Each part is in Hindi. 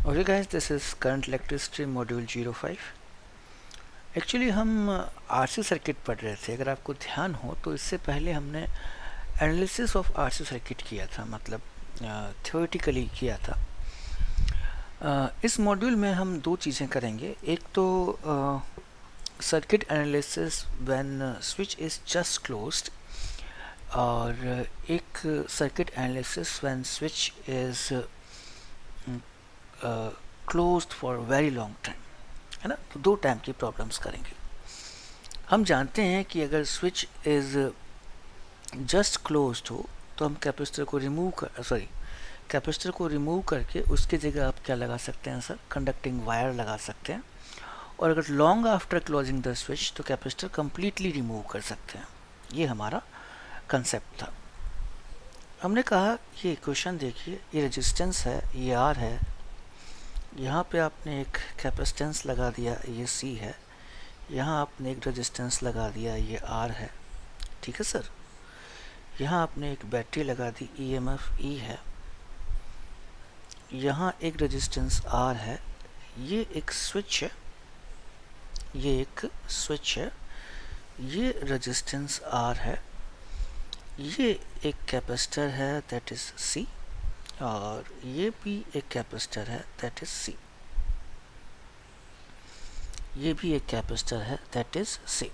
Okay guys, this is current electricity module 05। Actually हम आरसी सर्किट पढ़ रहे थे। अगर आपको ध्यान हो तो इससे पहले हमने एनालिसिस ऑफ आरसी सर्किट किया था, मतलब थ्योरेटिकली किया था। इस मॉड्यूल में हम दो चीज़ें करेंगे। एक तो circuit analysis when switch is just closed, और एक circuit analysis when switch is closed for very long time, है ना। तो दो टाइम की प्रॉब्लम्स करेंगे। हम जानते हैं कि अगर स्विच इज जस्ट क्लोज्ड हो तो हम कैपेसिटर को रिमूव करके उसकी जगह आप क्या लगा सकते हैं सर? कंडक्टिंग वायर लगा सकते हैं। और अगर long after closing the switch तो कैपेसिटर कंप्लीटली रिमूव कर सकते हैं। ये हमारा कंसेप्ट था। हमने कहा ये क्वेश्चन देखिए, ये रेजिस्टेंस है, ये आर है, यहाँ पे आपने एक कैपेसिटेंस लगा दिया, ये सी है, यहाँ आपने एक रेजिस्टेंस लगा दिया, ये आर है, ठीक है सर। यहाँ आपने एक बैटरी लगा दी, ईएमएफ ई है, यहाँ एक रेजिस्टेंस आर है, ये एक स्विच है, ये एक स्विच है, ये रेजिस्टेंस आर है, ये एक कैपेसिटर है दैट इज सी, और ये भी एक कैपेसिटर है दैट इज सी, ये भी एक कैपेसिटर है दैट इज सी।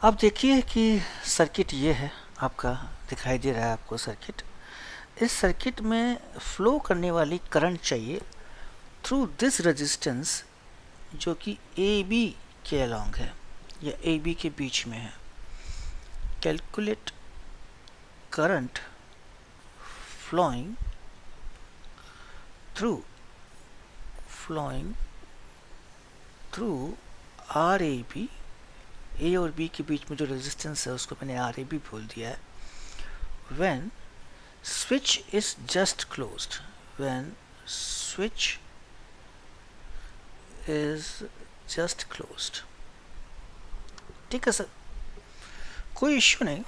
अब देखिए कि सर्किट ये है आपका, दिखाई दे रहा है आपको सर्किट। इस सर्किट में फ्लो करने वाली करंट चाहिए थ्रू दिस रेजिस्टेंस, जो कि ए बी के अलॉन्ग है या ए बी के बीच में है। Calculate current flowing through R A B. A और बी के बीच में जो रेजिस्टेंस है उसको मैंने आर ए बी बोल दिया है। When switch is just closed, when switch is just closed, ठीक है सर, कोई इश्यू नहीं।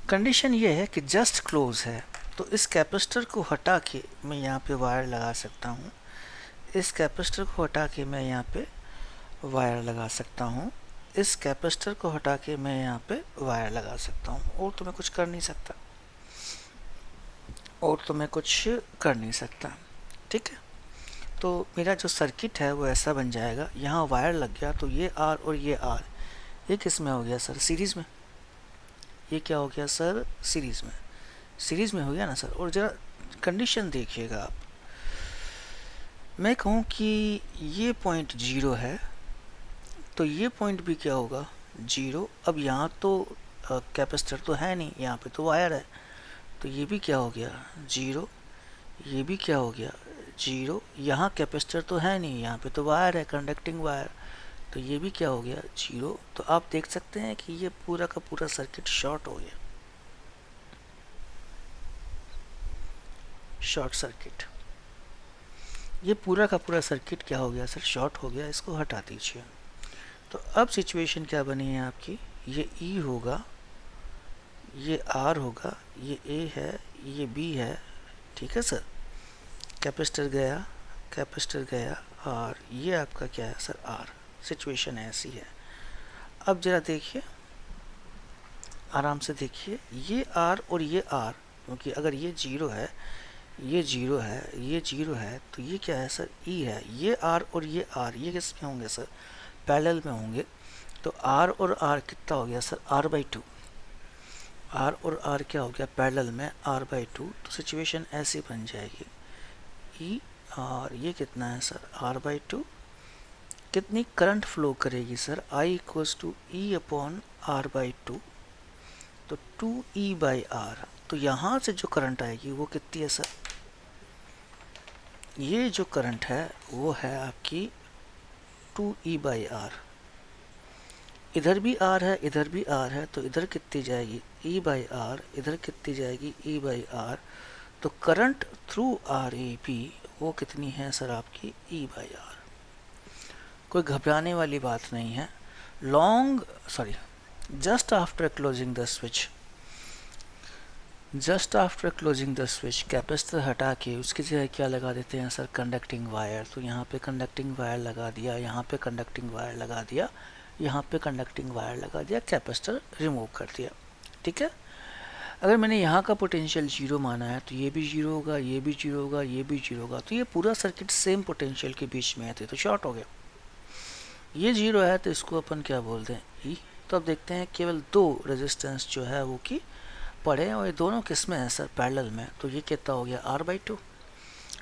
कंडीशन ये है कि जस्ट क्लोज है, तो इस कैपेसिटर को हटा के मैं यहाँ पे वायर लगा सकता हूँ, इस कैपेसिटर को हटा के मैं यहाँ पे वायर लगा सकता हूँ, इस कैपेसिटर को हटा के मैं यहाँ पे वायर लगा सकता हूँ, और तो मैं कुछ कर नहीं सकता, ठीक है। तो मेरा जो सर्किट है वो ऐसा बन जाएगा, यहाँ वायर लग गया तो ये आर और ये आर, ये किस में हो गया सर? सीरीज़ में। ये क्या हो गया सर? सीरीज़ में हो गया ना सर। और ज़रा कंडीशन देखिएगा आप, मैं कहूँ कि ये पॉइंट जीरो है तो ये पॉइंट भी क्या होगा? जीरो। अब यहाँ तो कैपेसिटर तो है नहीं, यहाँ पे तो वायर है, तो ये भी क्या हो गया? जीरो। ये भी क्या हो गया? जीरो। यहाँ कैपेसिटर तो है नहीं, यहाँ पे तो वायर है, कंडक्टिंग वायर, तो ये भी क्या हो गया? जीरो। तो आप देख सकते हैं कि ये पूरा का पूरा सर्किट शॉर्ट हो गया, शॉर्ट सर्किट। ये पूरा का पूरा सर्किट क्या हो गया सर? शॉर्ट हो गया। इसको हटा दीजिए। तो अब सिचुएशन क्या बनी है आपकी? ये ई होगा, ये आर होगा, ये ए है, ये बी है, ठीक है सर। कैपेसिटर गया, और ये आपका क्या है सर? आर। सिचुएशन ऐसी है। अब जरा देखिए, आराम से देखिए, ये आर और ये आर, क्योंकि अगर ये जीरो है, ये जीरो है, ये जीरो है, तो ये क्या है सर? ई है। ये आर और ये आर, ये किस में होंगे सर? पैरेलल में होंगे। तो आर और आर कितना हो गया sir? R by two. R और आर क्या हो गया? पैरेलल में आर बाई टू। तो सिचुएशन ऐसी बन जाएगी, ई, और ये कितना है सर? R by two. कितनी करंट फ्लो करेगी sir? I equals to E upon R by two, तो 2E बाई आर। तो यहाँ से जो करंट आएगी वो कितनी है सर? ये जो करंट है वो है आपकी 2E बाई आर। इधर भी आर है, इधर भी आर है, तो इधर कितनी जाएगी? E by R. इधर कितनी जाएगी? E by R. तो current through R A B वो कितनी है सर? आपकी E बाई आर। कोई घबराने वाली बात नहीं है। Just after closing the switch, just after closing the switch capacitor हटा के उसकी जगह क्या लगा देते हैं सर, कंडक्टिंग वायर। तो यहाँ पे कंडक्टिंग वायर लगा दिया, यहाँ पे कंडक्टिंग वायर लगा दिया, यहाँ पे कंडक्टिंग वायर लगा दिया, कैपेसिटर रिमूव कर दिया। ठीक है। अगर मैंने यहाँ का पोटेंशियल जीरो माना है तो ये भी जीरो होगा, ये भी जीरो होगा, ये भी जीरो होगा, तो ये पूरा सर्किट सेम पोटेंशियल के बीच में है, तो शॉर्ट हो गया। ये जीरो है तो इसको अपन क्या बोलते हैं, ई। तो अब देखते हैं केवल दो रेजिस्टेंस जो है वो की पड़े, और ये दोनों किस में है सर, पैरेलल में। तो ये कितना हो गया, R/2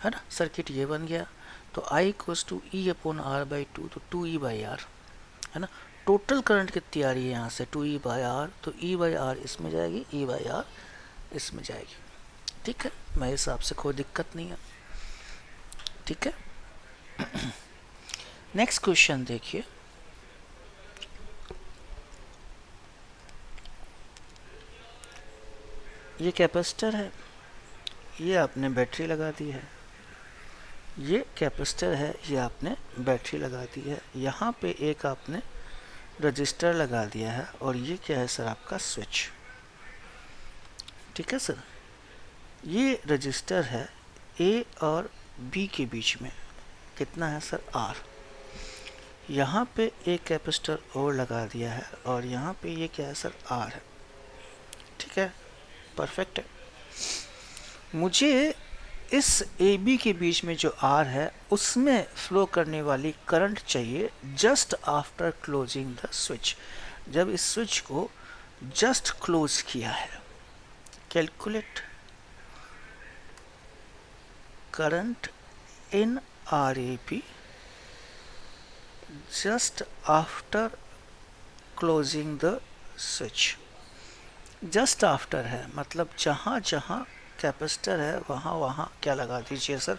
है ना, सर्किट ये बन गया। तो I equals to E upon R/2, तो 2E/R है ना। टोटल करंट कितनी आ रही है यहाँ से, 2E/R, तो E/R इसमें जाएगी, E/R इसमें जाएगी। ठीक है, मेरे हिसाब से कोई दिक्कत नहीं है। ठीक है। नेक्स्ट क्वेश्चन देखिए, ये कैपेसिटर है, ये आपने बैटरी लगा दी है, ये कैपेसिटर है, ये आपने बैटरी लगा दी है, यहाँ पे एक आपने रजिस्टर लगा दिया है, और ये क्या है सर, आपका स्विच। ठीक है सर, ये रजिस्टर है ए और बी के बीच में, कितना है सर, आर। यहाँ पे एक कैपेसिटर और लगा दिया है, और यहाँ पे ये क्या है सर, आर है। ठीक है, परफेक्ट है। मुझे इस ए बी के बीच में जो आर है उसमें फ्लो करने वाली करंट चाहिए just after closing the switch, जब इस स्विच को जस्ट क्लोज किया है। Calculate current in are A be just after closing the switch. Just after है मतलब जहाँ जहाँ कैपेसिटर है वहाँ वहाँ क्या लगा दीजिए सर,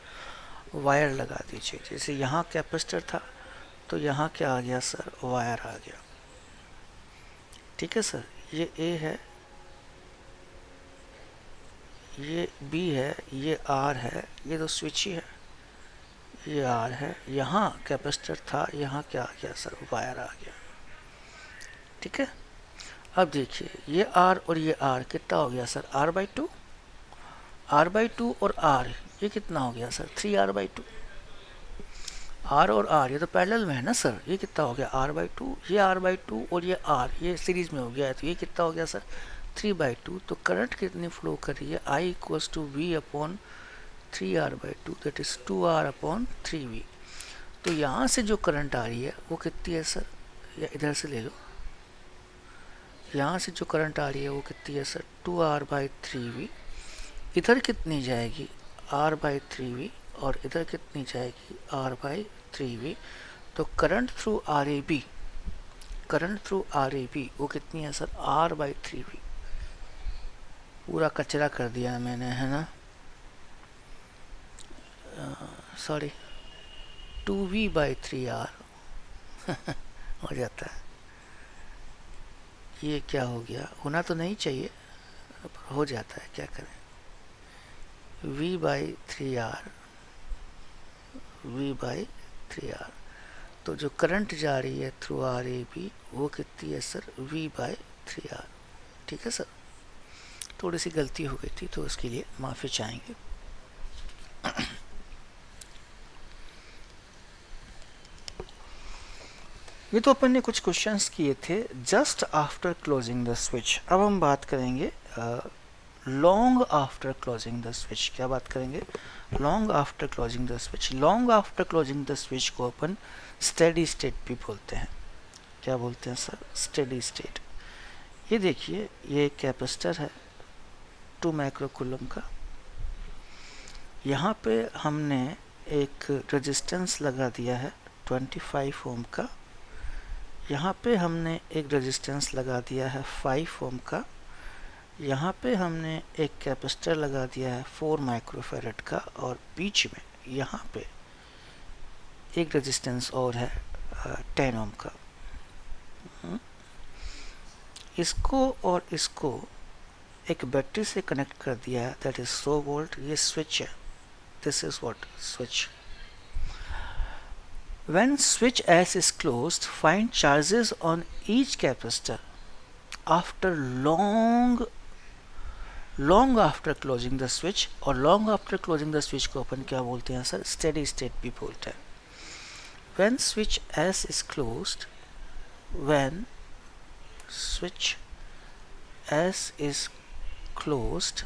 वायर लगा दीजिए। जैसे यहाँ कैपेसिटर था तो यहाँ क्या आ गया सर, वायर आ गया। ठीक है सर, ये ए है, ये बी है, ये आर है, ये तो स्विच ही है, ये आर है, यहाँ कैपेसिटर था, यहाँ क्या आ गया सर, वायर आ गया। ठीक है। अब देखिए ये आर और ये आर कितना हो गया सर, R/2, R/2 और R ये कितना हो गया सर, 3R/2। R और R ये तो पैरेलल में है ना सर, ये कितना हो गया, R/2, ये R/2 और ये R ये सीरीज में हो गया है, तो ये कितना हो गया सर, 3/2। तो करंट कितनी फ्लो कर रही है, I equals to V upon 3R/2, that is 2R upon 3V। तो यहाँ से जो करंट आ रही है वो कितनी है सर, या इधर से ले लो, यहाँ से जो करंट आ रही है वो कितनी है सर, 2R/3V। इधर कितनी जाएगी, R/3V, और इधर कितनी जाएगी, R/3V। तो current through RAB, current through RAB वो कितनी है सर, R/3V। पूरा कचरा कर दिया मैंने, है ना, सॉरी, 2V/3R हो जाता है। ये क्या हो गया, होना तो नहीं चाहिए, हो जाता है, क्या करें। V/3R, V/3R। तो जो करंट जा रही है थ्रू RAB वो कितनी है सर, V/3R। ठीक है सर, थोड़ी सी गलती हो गई थी तो उसके लिए माफ़ी चाहेंगे। ये तो अपन ने कुछ क्वेश्चंस किए थे just after closing the switch. अब हम बात करेंगे long after closing the switch. क्या बात करेंगे, long after closing the switch. Long after closing the switch को अपन स्टेडी स्टेट भी बोलते हैं। क्या बोलते हैं सर, स्टेडी स्टेट। ये देखिए ये कैपेसिटर है 2 माइक्रोकूलम का, यहाँ पे हमने एक रेजिस्टेंस लगा दिया है 25 ओम का, यहाँ पे हमने एक रेजिस्टेंस लगा दिया है 5 ओम का, यहाँ पे हमने एक कैपेसिटर लगा दिया है 4 माइक्रोफैरड का, और बीच में यहाँ पे एक रेजिस्टेंस और है 10 ओम का। इसको और इसको एक बैटरी से कनेक्ट कर दिया है, दैट इज 100 वोल्ट। ये स्विच है, this is what, switch. When switch S is closed, find charges on each capacitor after long long after closing the switch, और long after closing the switch को अपन क्या बोलते हैं सर, स्टेडी स्टेट भी बोलते हैं. When switch S is closed, when switch S is closed,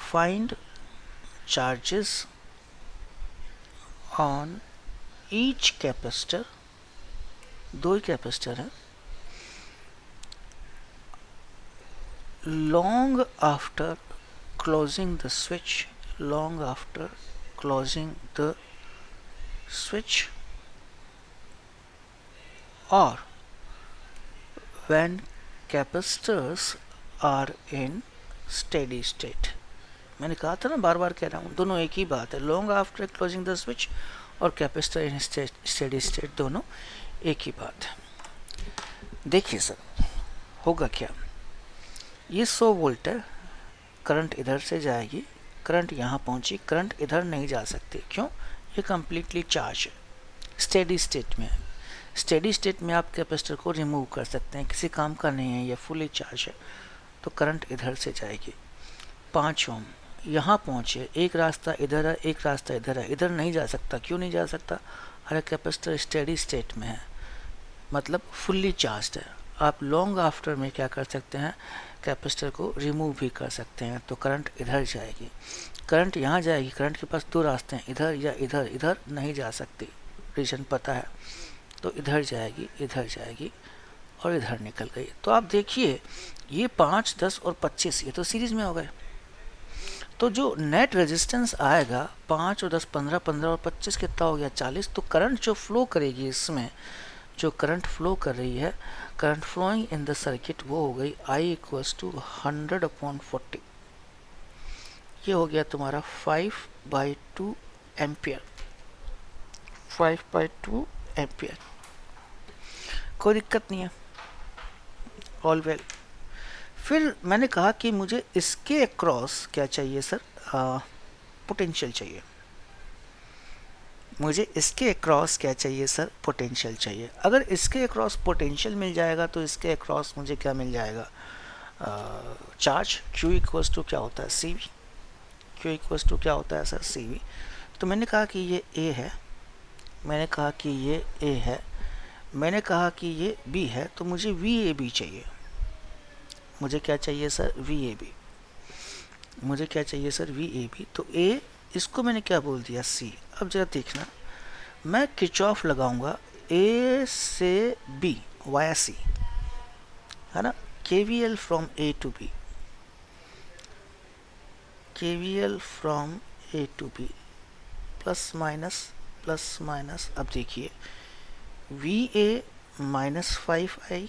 find charges on each capacitor. दो ही कैपेसिटर है. long after closing the switch, long after closing the switch, or when capacitors are in steady state. मैंने कहा था ना, बार बार कह रहा हूँ, दोनों एक ही बात है. Long after closing the switch और कैपेसिटर इन स्टेडी स्टेट दोनों एक ही बात है. देखिए सर, होगा क्या, ये 100 वोल्ट है, करंट इधर से जाएगी, करंट यहाँ पहुँची, करंट इधर नहीं जा सकती. क्यों? ये कम्प्लीटली चार्ज है, स्टेडी स्टेट में है. स्टेडी स्टेट में आप कैपेसिटर को रिमूव कर सकते हैं, किसी काम का नहीं है, ये फुली चार्ज है, तो करंट इधर से जाएगी. 5 ओम यहाँ पहुँचे, एक रास्ता इधर है, एक रास्ता इधर है, इधर नहीं जा सकता. क्यों नहीं जा सकता? अरे कैपेसिटर स्टेडी स्टेट में है, मतलब फुल्ली चार्ज है. आप लॉन्ग आफ्टर में क्या कर सकते हैं, कैपेसिटर को रिमूव भी कर सकते हैं, तो करंट इधर जाएगी, करंट यहाँ जाएगी. करंट के पास दो रास्ते हैं, इधर या इधर. इधर नहीं जा सकती, रीजन पता है, तो इधर जाएगी, इधर जाएगी और इधर निकल गई. तो आप देखिए, ये 5, 10 और 25 ये तो सीरीज में हो गए. तो जो नेट रेजिस्टेंस आएगा 5 और 10, 15, 15 और 25 कितना हो गया, 40. तो करंट जो फ्लो करेगी इसमें, जो करंट फ्लो कर रही है, current flowing in the circuit, वो हो गई I = 100/40. ये हो गया तुम्हारा 5/2 एम्पियर. 5/2 एम्पियर. कोई दिक्कत नहीं है, ऑल वेल. फिर मैंने कहा कि मुझे इसके अक्रॉस क्या चाहिए सर, पोटेंशियल चाहिए. मुझे इसके अक्रॉस क्या चाहिए सर, पोटेंशियल चाहिए. अगर इसके अक्रॉस पोटेंशियल मिल जाएगा तो इसके अक्रॉस मुझे क्या मिल जाएगा, चार्ज. Q = क्या होता है, CV. Q = क्या होता है सर, CV. तो मैंने कहा कि ये A है, मैंने कहा कि ये A है, मैंने कहा कि ये B है, तो मुझे VAB चाहिए. मुझे क्या चाहिए सर, VAB. मुझे क्या चाहिए सर, VAB. तो A, इसको मैंने क्या बोल दिया, C. अब जरा देखना, मैं किरचॉफ लगाऊंगा A से B वाया C, है ना. KVL from A to B, KVL from A to B, plus minus. अब देखिए, VA -5I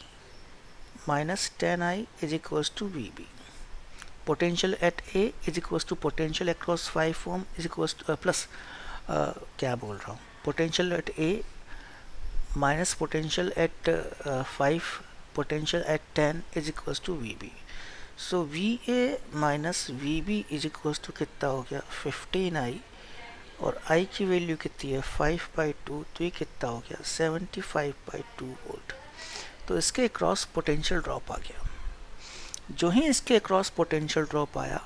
-10I = VB. Potential at A = potential across 5 ohm plus क्या बोल रहा हूँ, potential at A minus potential at 5, potential at 10 = VB. So VA minus VB = कितना हो गया, 15I, और I की वैल्यू कितनी है, 5/2, तो ये कितना हो गया, 75/2 वोल्ट. तो इसके क्रॉस पोटेंशियल ड्रॉप आ गया. जो ही इसके क्रॉस पोटेंशियल ड्रॉप आया,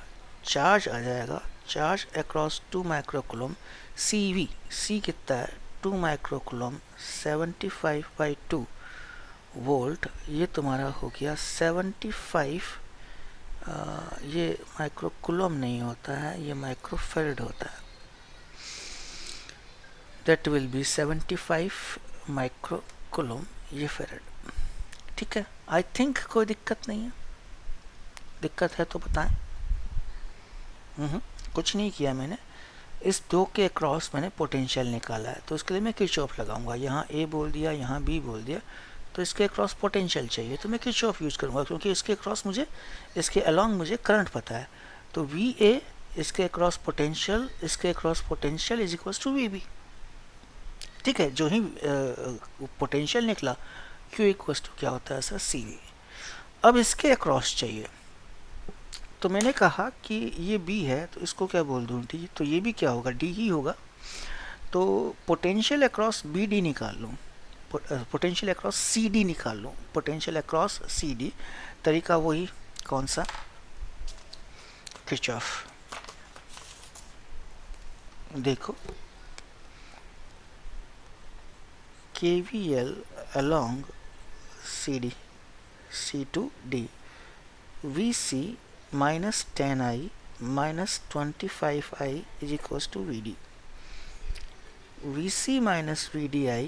चार्ज आ जाएगा. Charge across 2 microcoulomb. CV, C कितना है, 2 माइक्रोकूलम, 75/2 वोल्ट. ये तुम्हारा हो गया 75. ये माइक्रोकूलम नहीं होता है, ये माइक्रोफेरेड होता है. दैट विल बी 75 माइक्रोकूलम, ये फेरेड. ठीक है, आई थिंक कोई दिक्कत नहीं है. दिक्कत है तो बताएं. कुछ नहीं किया मैंने, इस दो के अक्रॉस मैंने पोटेंशियल निकाला है, तो उसके लिए मैं किरचॉफ लगाऊंगा. यहाँ A बोल दिया, यहाँ B बोल दिया, तो इसके अक्रॉस पोटेंशियल चाहिए, तो मैं किरचॉफ यूज़ करूँगा, क्योंकि इसके अक्रॉस मुझे, इसके अलॉन्ग मुझे करंट पता है. तो VA, इसके अक्रॉस पोटेंशियल, इसके अक्रॉस पोटेंशियल = VB. ठीक है, जो ही पोटेंशियल निकला, Q = क्या होता है सर, CV. अब इसके अक्रॉस चाहिए, तो मैंने कहा कि ये B है, तो इसको क्या बोल दूँ, D. तो ये भी क्या होगा, D ही होगा. तो पोटेंशियल अक्रॉस BD निकाल लूँ, पोटेंशियल अक्रॉस CD निकाल लूँ, पोटेंशियल अक्रॉस CD. तरीका वही, कौन सा, किरचॉफ। देखो KVL along CD C to D, VC minus 10I minus 25I is equals to VD. VC minus VDI,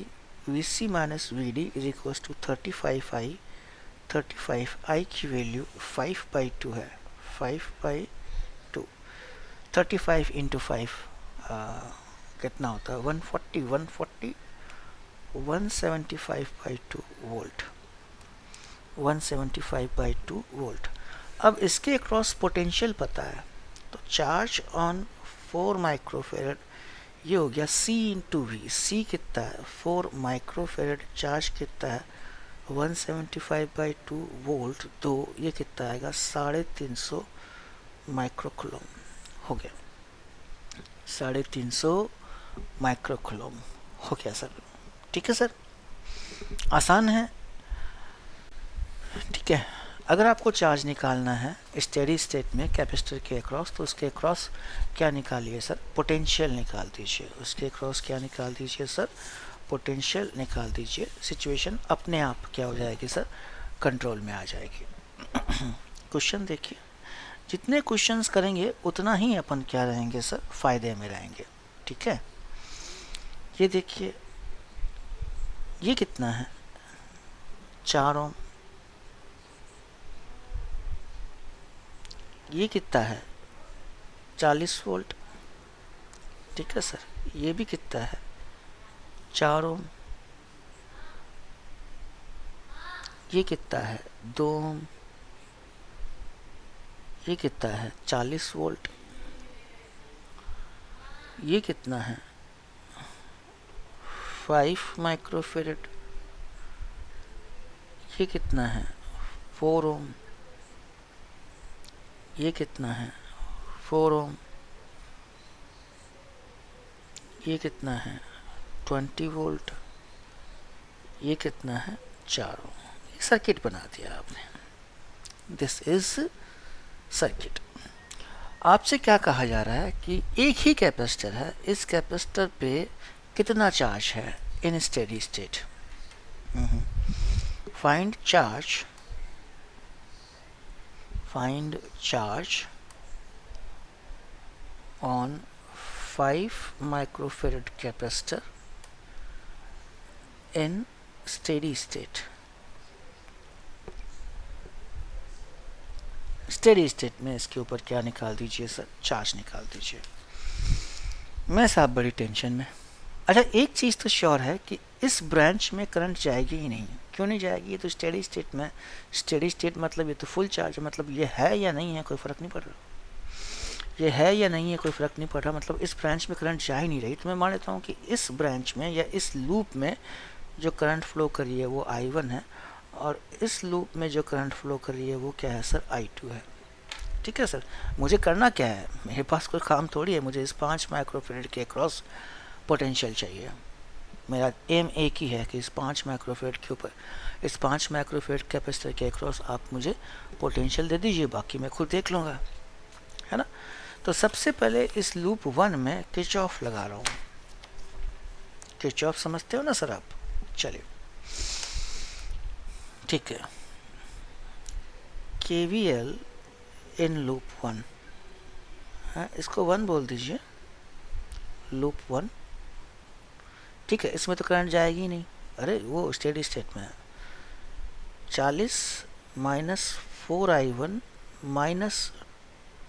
VC minus VD is equals to 35I। 35I की वैल्यू 5/2 है, 5/2। 35 इंटू 5 कितना होता है? 140 175/2 वोल्ट, 175/2 वोल्ट। अब इसके अक्रॉस पोटेंशियल पता है, तो चार्ज ऑन 4 माइक्रोफेरेड, ये हो गया C इंटू वी। C कितना है? 4 माइक्रोफेरेड। चार्ज कितना है? 175/2 वोल्ट, तो ये कितना आएगा? 350 माइक्रोकूलम हो गया। 350 माइक्रोकूलम हो गया सर। ठीक है सर, आसान है। ठीक है, अगर आपको चार्ज निकालना है स्टेडी स्टेट में कैपेसिटर के अक्रॉस, तो उसके अक्रॉस क्या निकालिए सर? पोटेंशियल निकाल दीजिए। उसके अक्रॉस क्या निकाल दीजिए सर? पोटेंशियल निकाल दीजिए। सिचुएशन अपने आप क्या हो जाएगी सर? कंट्रोल में आ जाएगी। क्वेश्चन देखिए, जितने क्वेश्चंस करेंगे उतना ही अपन क्या रहेंगे सर? फायदे में रहेंगे। ठीक है, ये देखिए, ये कितना है? 4 ओम। ये कितना है? 40 वोल्ट। ठीक है सर, ये भी कितना है? 4 ओम। ये कितना है? 2 ओम। ये कितना है? 40 वोल्ट। ये कितना है? 5 माइक्रोफेरेड। ये कितना है? 4 ओम। ये कितना है? 4 ओम। ये कितना है? 20 वोल्ट। ये कितना है? 4 ओम। ये सर्किट बना दिया आपने। This is circuit. आपसे क्या कहा जा रहा है कि एक ही कैपेसिटर है, इस कैपेसिटर पे कितना चार्ज है in steady state. Find charge on 5 microfarad capacitor in steady state। Steady state में इसके ऊपर क्या निकाल दीजिए सर? चार्ज निकाल दीजिए। मैं साहब बड़ी टेंशन में। अच्छा, एक चीज़ तो श्योर है कि इस ब्रांच में करंट जाएगी ही नहीं। क्यों नहीं जाएगी? ये तो स्टेडी स्टेट में, स्टेडी स्टेट मतलब ये तो फुल चार्ज, मतलब ये है या नहीं है कोई फ़र्क नहीं पड़ रहा। ये है या नहीं है कोई फ़र्क नहीं पड़ रहा, मतलब इस ब्रांच में करंट जा ही नहीं रही। तो मैं मान लेता हूँ कि इस ब्रांच में या इस लूप में जो करंट फ्लो कर रही है वो I1 है, और इस लूप में जो करंट फ्लो कर रही है वो क्या है सर? I2 है। ठीक है सर, मुझे करना क्या है? मेरे पास कोई काम थोड़ी है, मुझे इस 5 माइक्रोफेरेड के क्रॉस पोटेंशियल चाहिए। मेरा एम एक ही है कि इस 5 माइक्रोफेरेड के ऊपर, इस 5 माइक्रोफेरेड कैपेसिटर के अक्रॉस आप मुझे पोटेंशियल दे दीजिए, बाकी मैं खुद देख लूँगा, है ना। तो सबसे पहले इस लूप 1 में किरचॉफ लगा रहा हूँ। किरचॉफ समझते हो ना सर आप? चलिए, ठीक है। KVL इन लूप 1 है, इसको 1 बोल दीजिए, लूप 1। ठीक है, इसमें तो करंट जाएगी ही नहीं, अरे वो स्टेडी स्टेट में है। 40 minus 4I1 minus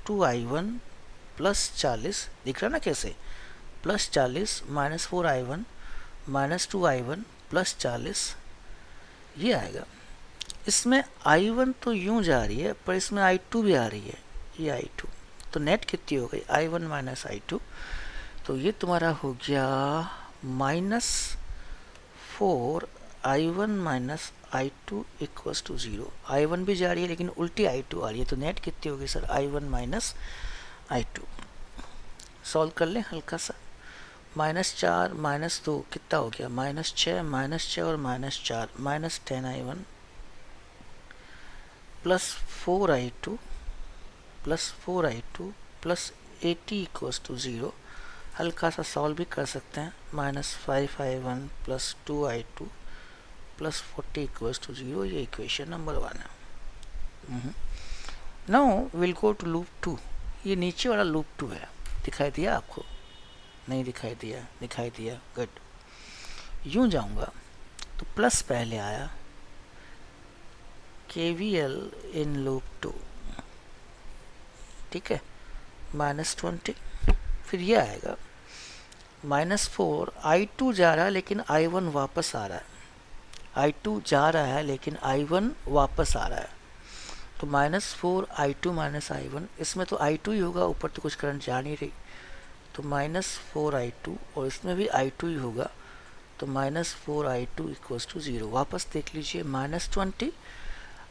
2I1 plus 40, दिख रहा ना कैसे? Plus 40 minus 4I1 minus 2I1 plus 40, ये आएगा। इसमें I1 तो यूं जा रही है, पर इसमें I2 भी आ रही है, ये I2। तो नेट कितनी हो गई? I1 minus I2। तो ये तुम्हारा हो गया -4I1 minus I2 equals to 0। I1 भी जा रही है लेकिन उल्टी I2 आ रही है, तो नेट कितनी होगी sir? I1 minus I2। Solve कर लें हल्का सा। -4 -2 कितना हो गया? -6 और -4 -10I1 plus 4I2 plus 4i2 plus 80 equals to 0। हल्का सा सॉल्व भी कर सकते हैं। -5i1 plus 2i2 plus 40 equals to 0, ये इक्वेशन नंबर 1 है। Now will go to loop 2। ये नीचे वाला लूप 2 है। दिखाई दिया आपको? नहीं दिखाई दिया? दिखाई दिया, गुड। यूं जाऊंगा तो प्लस पहले आया, KVL इन लूप 2, ठीक है, -20। फिर ये आएगा -4, i2 जा रहा है लेकिन i1 वापस आ रहा है। i2 जा रहा है लेकिन i1 वापस आ रहा है, तो -4 i2 माइनस i1, इसमें तो i2 ही होगा, ऊपर तो कुछ करंट जा नहीं रही, तो -4 i2, और इसमें भी i2 ही होगा, तो -4 i2 इक्वल्स टू 0। वापस देख लीजिए, -20,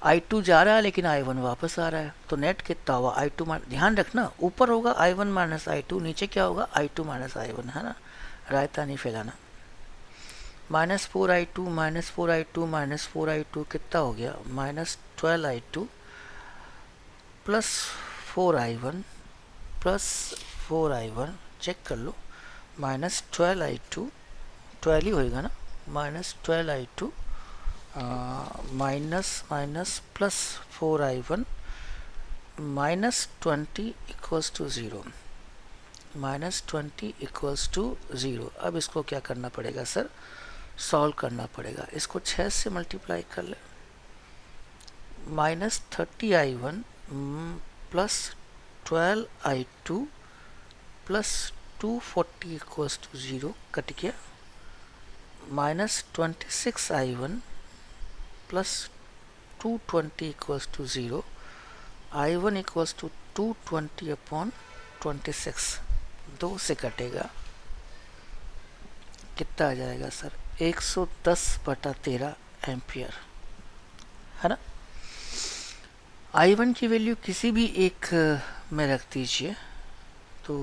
i2 जा रहा है लेकिन i1 वापस आ रहा है, तो नेट कितना हुआ? i2 ध्यान रखना, ऊपर होगा i1 माइनस i2, नीचे क्या होगा? i2 माइनस i1, है ना, रायता नहीं फैलाना। -4 i2 -4 i2 -4 i2 कितना हो गया? -12 i2 plus 4 i1 plus 4 i1, check कर लो, -12 i2, 12 ही होएगा ना, -12 i2 minus plus 4 i1 -20 equals to 0, -20 equals to 0। अब इसको क्या करना पड़ेगा सर? सॉल्व करना पड़ेगा। इसको 6 से मल्टीप्लाई कर ले, -30 i1 plus 12 i2 plus 240 equals to 0, cut गया, -26 i1 plus 220 equals to 0, i1 equals to 220 upon 26, 2 से कटेगा, कितना आ जाएगा सर? 110/13 एम्पियर, है ना। i1 की वैल्यू किसी भी एक में रख दीजिए, तो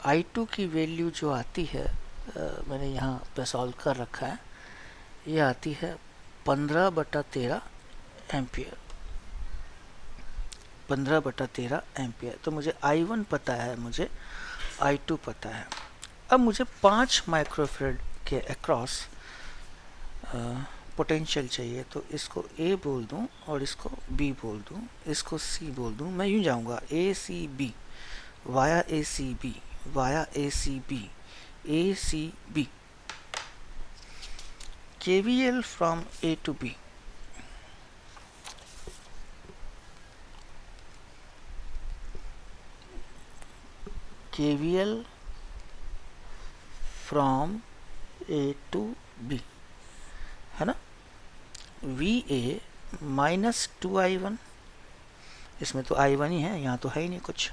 i2 की वैल्यू जो आती है, मैंने यहाँ पे सॉल्व कर रखा है, ये आती है 15/13 एम्पियर, 15/13 एम्पियर। तो मुझे i1 पता है, मुझे i2 पता है। अब मुझे 5 माइक्रोफेरेड के अक्रॉस पोटेंशियल चाहिए, तो इसको A बोल दूं और इसको B बोल दूं, इसको C बोल दूं। मैं यूं जाऊंगा ACB via ACB via ACB ACB, KVL from A to B, KVL from A to B, है ना। VA -2i1, इसमें तो i1 ही है, यहाँ तो है ही नहीं कुछ,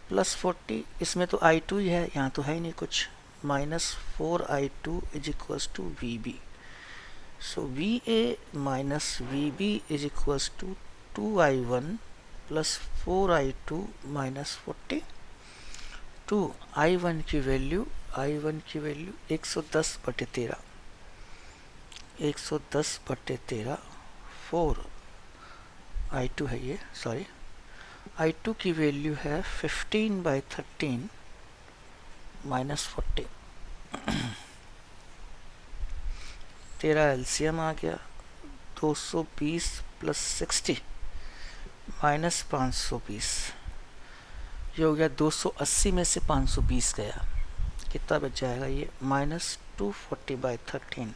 प्लस 40, इसमें तो i2 ही है, यहाँ तो है ही नहीं कुछ, -4 i2 is equals to VB। So VA minus VB is equals to 2i1 plus 4i2 minus 40। 2 i1 की वैल्यू 110/13, 110/13, 4 i2 है ये, सॉरी, i2 की वैल्यू है 15/13 माइनस 40। तेरा एलसीएम आ गया 220 प्लस 60 माइनस 520, ये हो गया 280 में से 520 गया, कितना बच जाएगा? ये -240/13,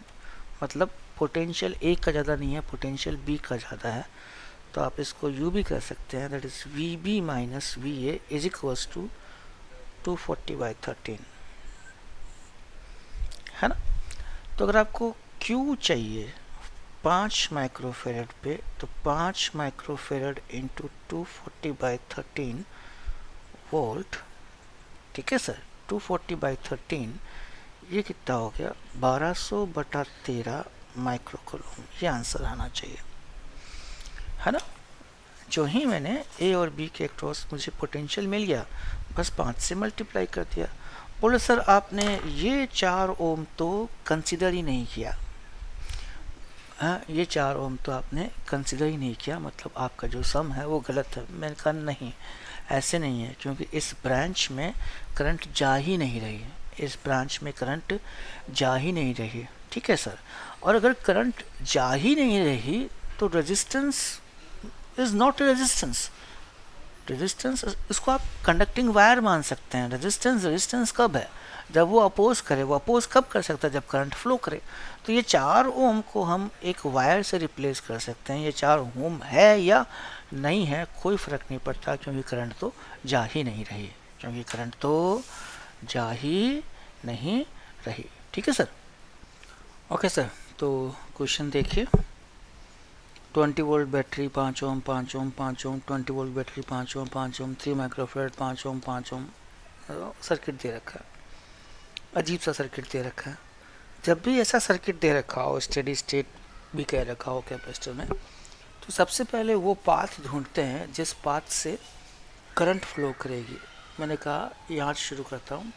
मतलब पोटेंशियल A का ज़्यादा नहीं है, पोटेंशियल B का ज़्यादा है, तो आप इसको यू भी कर सकते हैं, that is VB minus VA is equals to 240/13, है ना। तो अगर आपको Q चाहिए 5 माइक्रोफेरेड पे, तो 5 माइक्रोफेरेड इंटू 240/13 वोल्ट, ठीक है सर, 240/13, ये कितना हो गया? 1200/13 माइक्रोकूलम, ये आंसर आना चाहिए, है ना। जो ही मैंने A और B के क्रॉस मुझे पोटेंशियल मिल गया, बस 5 से मल्टीप्लाई कर दिया। बोले सर आपने ये 4 ओम तो कंसीडर ही नहीं किया, हाँ, ये 4 ओम तो आपने कंसिडर ही नहीं किया, मतलब आपका जो सम है वो गलत है। मैंने कहा नहीं, ऐसे नहीं है, क्योंकि इस ब्रांच में करंट जा ही नहीं रही है, इस ब्रांच में करंट जा ही नहीं रही। ठीक है सर, और अगर करंट जा ही नहीं रही तो resistance is not resistance. Resistance, इसको आप कंडक्टिंग वायर मान सकते हैं। रेजिस्टेंस कब है, जब वो अपोज करे। वो अपोज कब कर सकता है, जब करंट फ्लो करे। तो ये 4 ओम को हम एक वायर से रिप्लेस कर सकते हैं। ये 4 ओम है या नहीं है कोई फर्क नहीं पड़ता, क्योंकि करंट तो जा ही नहीं रही, क्योंकि करंट तो जा ही नहीं रही। ठीक है सर, ओके सर। तो क्वेश्चन देखिए, 20 वोल्ट बैटरी 5 ओम 5 ओम 5 ओम, 20 वोल्ट बैटरी 5 ओम 5 ओम, 3 माइक्रोफेरेड 5 ओम 5 ओम सर्किट दे रखा है। अजीब सा सर्किट दे रखा है। जब भी ऐसा सर्किट दे रखा हो, स्टेडी स्टेट भी कह रखा हो कैपेसिटर में, तो सबसे पहले वो पाथ ढूंढते हैं जिस पाथ से करंट फ्लो करेगी। मैंने कहा यहाँ से शुरू करता हूँ,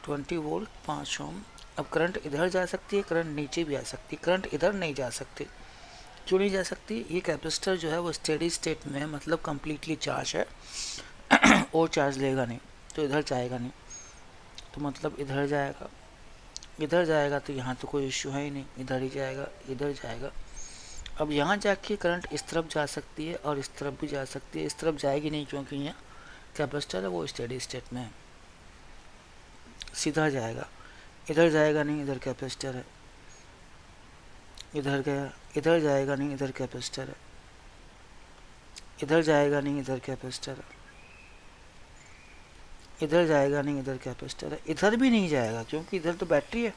20 वोल्ट 5 ओम। अब करंट इधर जा सकती है, करंट नीचे भी आ सकती है, करंट इधर नहीं जा सकती। क्यों नहीं जा सकती, ये कैपेसिटर जो है वो स्टेडी स्टेट में है, मतलब कम्प्लीटली चार्ज है और चार्ज लेगा नहीं, तो इधर जाएगा नहीं, तो मतलब इधर जाएगा। इधर जाएगा तो यहाँ तो कोई इश्यू है ही नहीं, इधर ही जाएगा, इधर जाएगा। अब यहाँ जाके करंट इस तरफ जा सकती है और इस तरफ भी जा सकती है। इस तरफ जाएगी नहीं, क्योंकि यहाँ कैपेसिटर है वो स्टेडी स्टेट में है, सीधा जाएगा। इधर जाएगा नहीं, इधर कैपेसिटर है, इधर गया। इधर जाएगा नहीं, इधर कैपेसिटर है, इधर जाएगा नहीं, इधर कैपेसिटर है, इधर जाएगा नहीं, इधर कैपेसिटर है, इधर भी नहीं जाएगा क्योंकि इधर तो बैटरी है।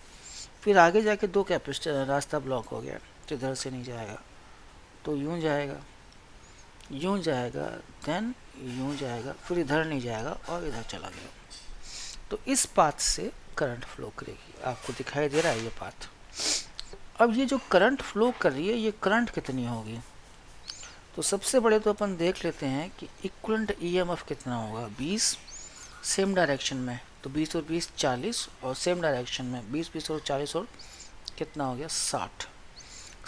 फिर आगे जाके 2 कैपेसिटर है, रास्ता ब्लॉक हो गया, तो इधर से नहीं जाएगा, तो यूं जाएगा, यूं जाएगा, देन यूं जाएगा, फिर इधर नहीं जाएगा और इधर चला गया। तो इस पाथ से करंट फ्लो करेगी। आपको दिखाई दे रहा है ये पाथ। अब ये जो करंट फ्लो कर रही है, ये करंट कितनी होगी, तो सबसे बड़े तो अपन देख लेते हैं कि इक्विवेलेंट ईएमएफ कितना होगा। 20 सेम डायरेक्शन में, तो 20 और 20 40, और सेम डायरेक्शन में 20 20 और 40 और कितना हो गया 60।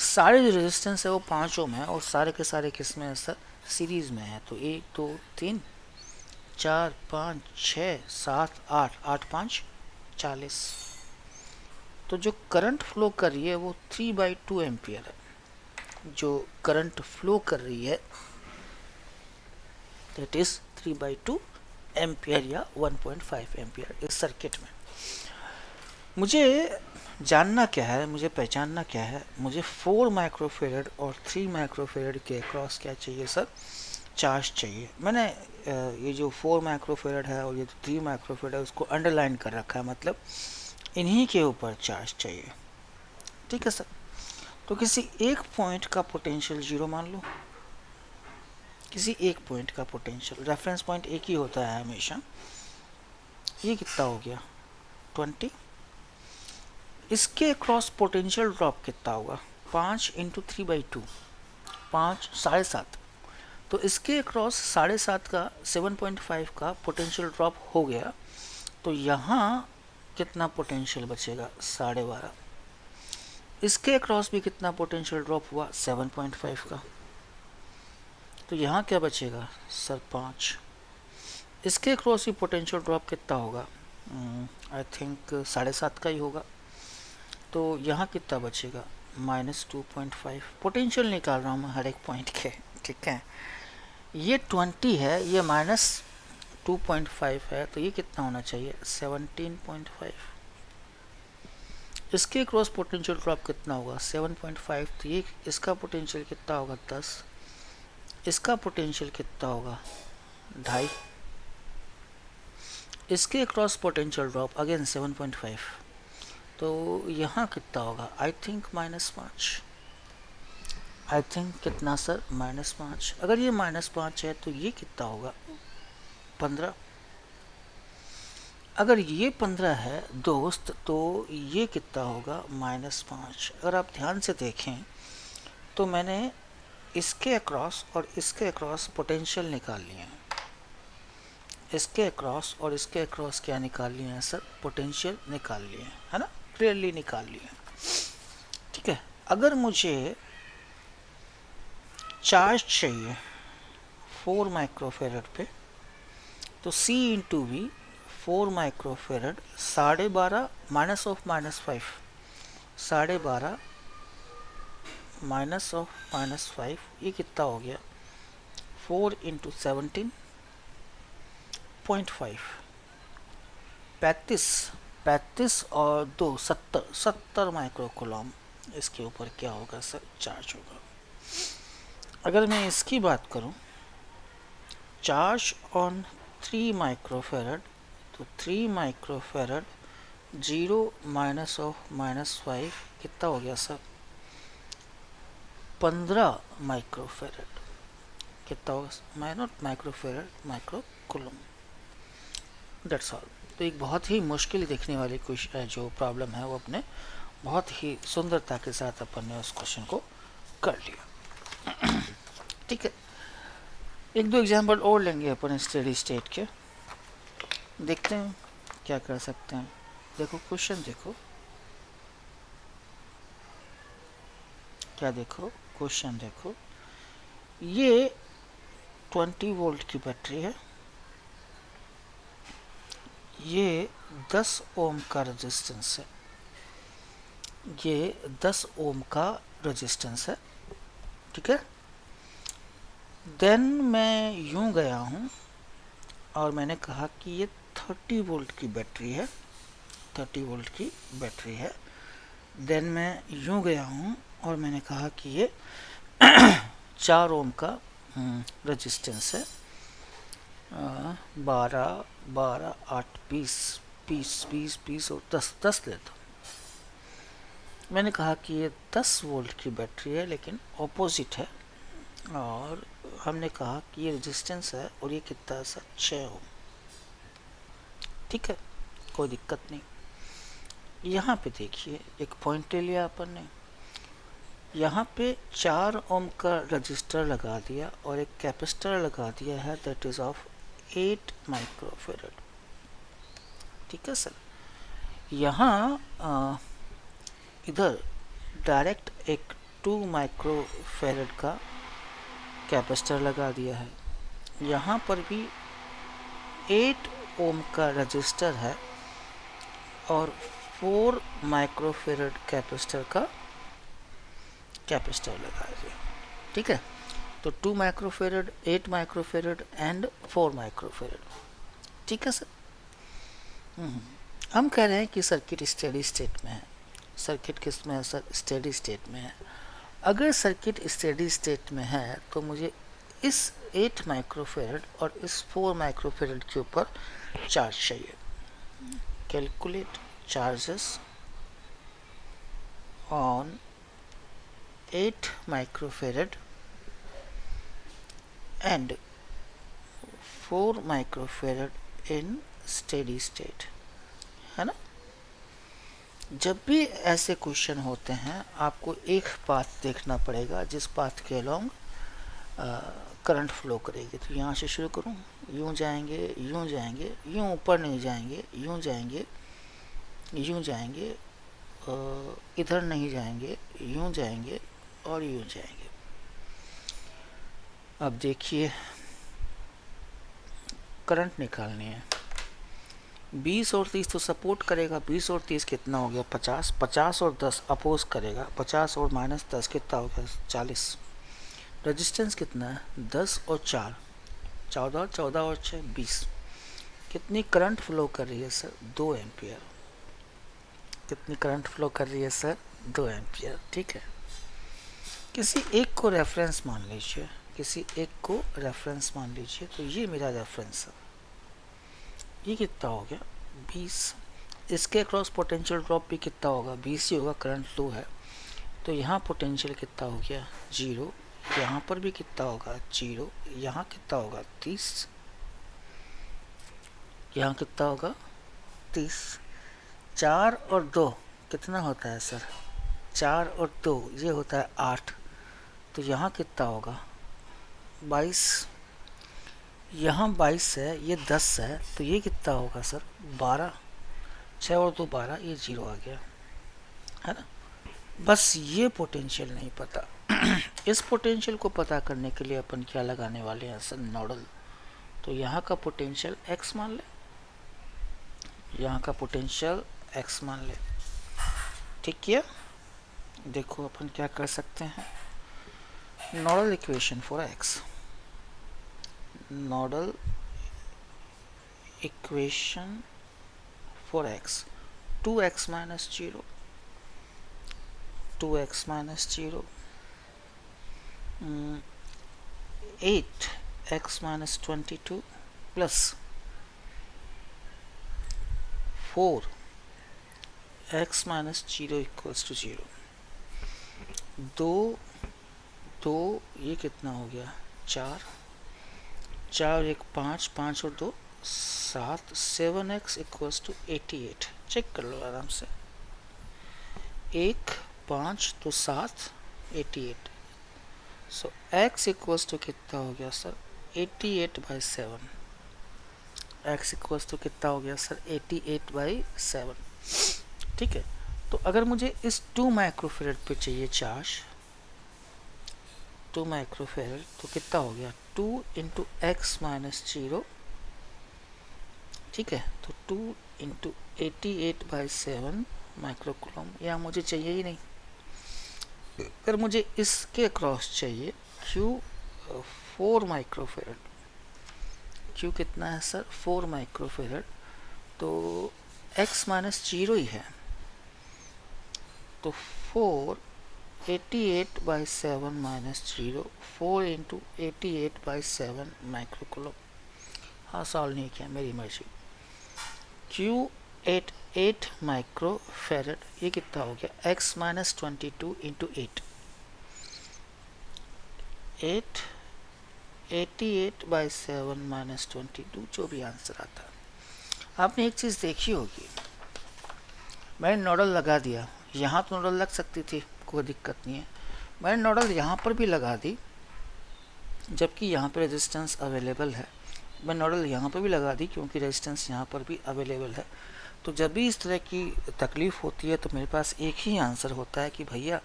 सारे जो रेजिस्टेंस है वो 5 ओम है, और सारे के सारे किस में है सर, सीरीज में है। तो 1 2 3 4 5 6 7 8 8 5 40। तो जो करंट फ्लो कर रही है वो 3/2 एम्पियर है। जो करंट फ्लो कर रही है दैट इज 3/2 एम्पियर या 1.5 एम्पियर इस सर्किट में। मुझे जानना क्या है, मुझे पहचानना क्या है, मुझे 4 माइक्रोफेरेड और 3 माइक्रोफेरेड के अक्रॉस क्या चाहिए सर, चार्ज चाहिए। मैंने ये जो 4 माइक्रोफेरेड है और ये जो 3 माइक्रोफेरेड है उसको अंडरलाइन कर रखा है, मतलब इन्हीं के ऊपर चार्ज चाहिए। ठीक है सर, तो किसी एक पॉइंट का पोटेंशियल 0 मान लो, किसी एक पॉइंट का पोटेंशियल, रेफरेंस पॉइंट एक ही होता है हमेशा। ये कितना हो गया 20। इसके क्रॉस पोटेंशियल ड्रॉप कितना होगा, 5 × 3/2, 5 7.5। तो इसके क्रॉस 7.5 का 7.5 का पोटेंशियल ड्रॉप हो गया, तो यहाँ कितना पोटेंशियल बचेगा 12.5। इसके क्रॉस भी कितना पोटेंशियल ड्रॉप हुआ 7.5 का, तो यहाँ क्या बचेगा सर 5। इसके क्रॉस भी पोटेंशियल ड्रॉप कितना होगा, आई थिंक 7.5 का ही होगा, तो यहाँ कितना बचेगा -2.5। पोटेंशियल निकाल रहा हूँ मैं हर एक पॉइंट के, ठीक है। ये 20 है, ये -2.5 है, तो ये कितना होना चाहिए 17.5। इसके क्रॉस पोटेंशियल ड्रॉप कितना होगा 7.5, तो ये इसका पोटेंशियल कितना होगा 10। इसका पोटेंशियल कितना होगा 2.5। इसके क्रॉस पोटेंशियल ड्रॉप अगेन 7.5, तो यहाँ कितना होगा आई थिंक -5। आई थिंक कितना सर -5। अगर ये -5 है तो ये कितना होगा 15। अगर ये 15 है दोस्त, तो ये कितना होगा -5। अगर आप ध्यान से देखें तो मैंने इसके अक्रॉस और इसके अक्रॉस पोटेंशियल निकाल लिए हैं। इसके अक्रॉस और इसके अक्रॉस क्या निकाल लिए हैं सर, पोटेंशियल निकाल लिए हैं, है ना, क्लियरली निकाल लिए हैं। ठीक है, अगर मुझे चार्ज चाहिए 4 माइक्रोफेरड पे, तो C into V 4 microfarad 12.5 minus of -5, 12.5 minus of -5, ये कितना हो गया 4 इंटू 17.5, 35 और 2 70 माइक्रोकूलम इसके ऊपर क्या होगा सर, चार्ज होगा। अगर मैं इसकी बात करूं, चार्ज ऑन 3 माइक्रोफेरड, तो 3 माइक्रोफेरड 0 माइनस ऑफ -5 कितना हो गया सर, 15 माइक्रोफेरड, कितना होगा, not microfarad, microcoulomb. That's all. तो एक बहुत ही मुश्किल दिखने वाली जो प्रॉब्लम है वो अपने बहुत ही सुंदरता के साथ अपन ने उस क्वेश्चन को कर लिया। ठीक है, एक दो एग्जाम्पल और लेंगे अपन स्टेडी स्टेट के, देखते हैं क्या कर सकते हैं। देखो क्वेश्चन, देखो क्या, देखो क्वेश्चन देखो, ये 20 वोल्ट की बैटरी है, ये 10 ओम का रेजिस्टेंस है, ये 10 ओम का रेजिस्टेंस है, ठीक है। देन मैं यूं गया हूं और मैंने कहा कि ये 30 वोल्ट की बैटरी है, 30 वोल्ट की बैटरी है। देन मैं यूं गया हूं और मैंने कहा कि ये 4 ओम का रेजिस्टेंस है, 12 12 8 20 20 20 20 और 10 लेता हूँ। मैंने कहा कि ये 10 वोल्ट की बैटरी है लेकिन ऑपोजिट है, और हमने कहा कि ये रेजिस्टेंस है और ये कितना है सर, 6 ओम। ठीक है, कोई दिक्कत नहीं। यहाँ पे देखिए एक पॉइंट ले लिया अपन ने, यहाँ पे 4 ओम का रजिस्टर लगा दिया और एक कैपेसिटर लगा दिया है, दैट इज ऑफ 8 माइक्रोफेरड। ठीक है सर, यहाँ इधर डायरेक्ट एक 2 माइक्रोफेरड का कैपेसिटर लगा दिया है, यहाँ पर भी 8 ओम का रजिस्टर है और 4 माइक्रोफेरड कैपेसिटर का कैपेसिटर लगा दिया। ठीक है, तो 2 माइक्रोफेरड, 8 माइक्रोफेरड एंड 4 माइक्रोफेरड। ठीक है सर। हम कह रहे हैं कि सर्किट स्टेडी स्टेट में है। सर्किट किस में है सर, स्टेडी स्टेट में है। अगर सर्किट स्टेडी स्टेट में है तो मुझे इस 8 माइक्रोफेरड और इस 4 माइक्रोफेरड के ऊपर चार्ज चाहिए। Calculate charges on 8 microfarad and 4 microfarad in steady state, है ना। जब भी ऐसे क्वेश्चन होते हैं आपको एक पाथ देखना पड़ेगा जिस पाथ के अलोंग करंट फ्लो करेगी। तो यहाँ से शुरू करूँ, यूँ जाएंगे, यूँ जाएंगे, यूँ ऊपर नहीं जाएंगे, यूँ जाएंगे, यूँ जाएंगे, इधर नहीं जाएंगे, यूँ जाएंगे और यूँ जाएंगे। अब देखिए करंट निकालनी है। 20 और 30 तो सपोर्ट करेगा, 20 और 30 कितना हो गया 50, 50 और 10 अपोज करेगा, 50 और -10 कितना हो गया 40। रेजिस्टेंस कितना है 10 और 4 14, 14 और 6 20। कितनी करंट फ्लो कर रही है सर, 2 एम्पियर। कितनी करंट फ्लो कर रही है सर, 2 एम्पियर। ठीक है, किसी एक को रेफरेंस मान लीजिए, किसी एक को रेफरेंस मान लीजिए। तो ये मेरा रेफरेंस है, ये कितना हो गया 20। इसके अक्रॉस पोटेंशियल ड्रॉप भी कितना होगा 20 ही होगा, करंट लो है। तो यहाँ पोटेंशियल कितना हो गया 0, यहाँ पर भी कितना होगा 0, यहाँ कितना होगा 30, यहाँ कितना होगा 30। 4 और 2 कितना होता है सर, 4 और 2 ये होता है 8। तो यहाँ कितना होगा 22, यहाँ 22 है, ये 10 है, तो ये कितना होगा सर 12। 6 और 2 12, ये 0 आ गया, है ना। बस ये पोटेंशियल नहीं पता। इस पोटेंशियल को पता करने के लिए अपन क्या लगाने वाले हैं सर, नोडल। तो यहाँ का पोटेंशियल x मान ले, यहाँ का पोटेंशियल x मान ले, ठीक किया। देखो अपन क्या कर सकते हैं, nodal equation for x, nodal equation for x, 2x minus 0, 2x minus 0, 8x minus 22 plus 4x minus 0 equals to 0। दो ये कितना हो गया, 4, 4 एक 5, 5 और 2 7, 7x इक्वल्स टू 88। चेक कर लो आराम से, 1 5 तो 7, 88। सो x इक्वल्स टू कितना हो गया सर, 88/7। x इक्वल्स टू कितना हो गया सर, 88/7। ठीक है, तो अगर मुझे इस 2 माइक्रोफेरेड पे चाहिए चार्ज, 2 माइक्रोफेरेड, तो कितना हो गया, 2 इंटू एक्स माइनस 0। ठीक है, तो 2 इंटू 88/7 माइक्रोकूलम, यहाँ मुझे चाहिए ही नहीं। अगर मुझे इसके क्रॉस चाहिए Q 4 माइक्रोफेरेड, Q कितना है सर, 4 माइक्रोफेरेड, तो x माइनस 0 ही है, तो 4 88/7 माइनस 0, 4 इंटू 88/7 माइक्रोकूलम। हाँ, सॉल्व नहीं किया, मेरी मर्जी। Q 8 माइक्रोफेरेड, ये कितना हो गया, x माइनस 22 इंटू 8, 88/7 माइनस 22, जो भी आंसर आता है। आपने एक चीज़ देखी होगी, मैंने नोडल लगा दिया, यहाँ तो नोडल लग सकती थी, कोई दिक्कत नहीं है, मैंने नोडल यहाँ पर भी लगा दी, जबकि यहाँ पे रेजिस्टेंस अवेलेबल है। मैं नोडल यहाँ पर भी लगा दी क्योंकि रेजिस्टेंस यहाँ पर भी अवेलेबल है। तो जब भी इस तरह की तकलीफ़ होती है तो मेरे पास एक ही आंसर होता है कि भैया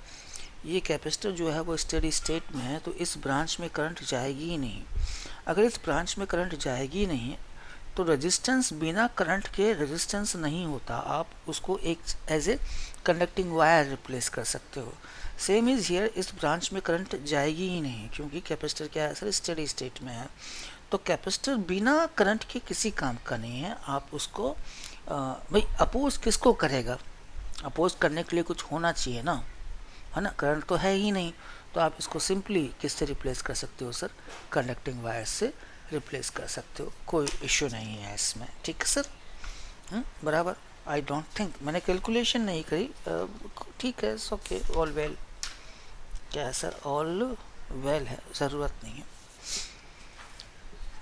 ये कैपेसिटर जो है वो स्टेडी स्टेट में है, तो इस ब्रांच में करंट जाएगी ही नहीं। अगर इस ब्रांच में करंट जाएगी ही नहीं तो रेजिस्टेंस बिना करंट के रेजिस्टेंस नहीं होता, आप उसको एक as a conducting wire replace कर सकते हो। सेम इज़ हियर, इस ब्रांच में करंट जाएगी ही नहीं क्योंकि कैपेसिटर क्या है सर, स्टेडी स्टेट में है। तो कैपेसिटर बिना करंट के किसी काम का नहीं है। आप उसको भाई अपोज किसको करेगा, अपोज करने के लिए कुछ होना चाहिए ना, है ना, करंट तो है ही नहीं, तो आप इसको सिंपली किससे रिप्लेस कर सकते हो सर, कंडक्टिंग वायर से रिप्लेस कर सकते हो, कोई इश्यू नहीं है इसमें। ठीक है सर, बराबर। आई डोंट थिंक, मैंने कैलकुलेशन नहीं करी, ठीक है, ओके, ऑल वेल। क्या है सर, ऑल वेल है, ज़रूरत नहीं है,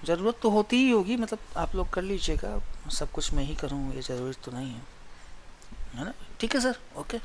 ज़रूरत तो होती ही होगी, मतलब आप लोग कर लीजिएगा, सब कुछ मैं ही करूँ ये ज़रूरी तो नहीं है, है ना। ठीक है सर, ओके।